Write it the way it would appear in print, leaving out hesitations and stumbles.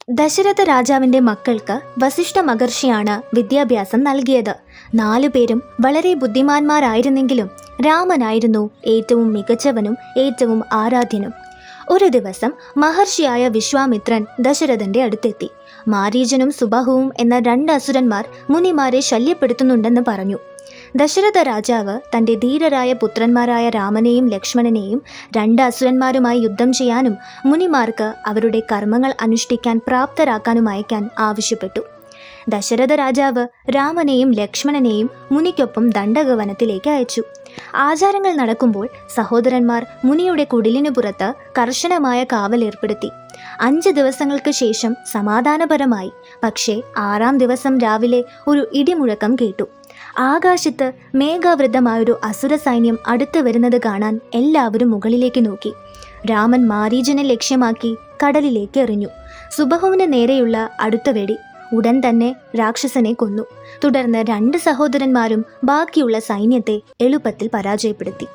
ദശരഥ രാജാവിന്റെ മക്കൾക്ക് വസിഷ്ഠ മഹർഷിയാണ് വിദ്യാഭ്യാസം നൽകിയത്. 4 പേരും വളരെ ബുദ്ധിമാന്മാരായിരുന്നെങ്കിലും രാമനായിരുന്നു ഏറ്റവും മികച്ചവനും ഏറ്റവും ആരാധ്യനും. ഒരു ദിവസം മഹർഷിയായ വിശ്വാമിത്രൻ ദശരഥന്റെ അടുത്തെത്തി. മാരീചനും സുബാഹുവും എന്ന 2 അസുരന്മാർ മുനിമാരെ ശല്യപ്പെടുത്തുന്നുണ്ടെന്ന് പറഞ്ഞു. ദശരഥ രാജാവ് തൻ്റെ ധീരരായ പുത്രന്മാരായ രാമനെയും ലക്ഷ്മണനെയും 2 അസുരന്മാരുമായി യുദ്ധം ചെയ്യാനും മുനിമാർക്ക് അവരുടെ കർമ്മങ്ങൾ അനുഷ്ഠിക്കാൻ പ്രാപ്തരാക്കാനും അയക്കാൻ ആവശ്യപ്പെട്ടു. ദശരഥ രാജാവ് രാമനെയും ലക്ഷ്മണനെയും മുനിക്കൊപ്പം ദണ്ഡകവനത്തിലേക്ക് അയച്ചു. ആചാരങ്ങൾ നടക്കുമ്പോൾ സഹോദരന്മാർ മുനിയുടെ കുടിലിനു പുറത്ത് കർശനമായ കാവൽ ഏർപ്പെടുത്തി. 5 ദിവസങ്ങൾക്ക് ശേഷം സമാധാനപരമായി. പക്ഷേ 6-ാം ദിവസം രാവിലെ ഒരു ഇടിമുഴക്കം കേട്ടു. ആകാശത്ത് മേഘാവൃതമായൊരു അസുര സൈന്യം അടുത്തു വരുന്നത് കാണാൻ എല്ലാവരും മുകളിലേക്ക് നോക്കി. രാമൻ മാരീചനെ ലക്ഷ്യമാക്കി കടലിലേക്ക് എറിഞ്ഞു. സുബഹുവിന് നേരെയുള്ള അടുത്ത വെടി ഉടൻ തന്നെ രാക്ഷസനെ കൊന്നു. തുടർന്ന് 2 സഹോദരന്മാരും ബാക്കിയുള്ള സൈന്യത്തെ എളുപ്പത്തിൽ പരാജയപ്പെടുത്തി.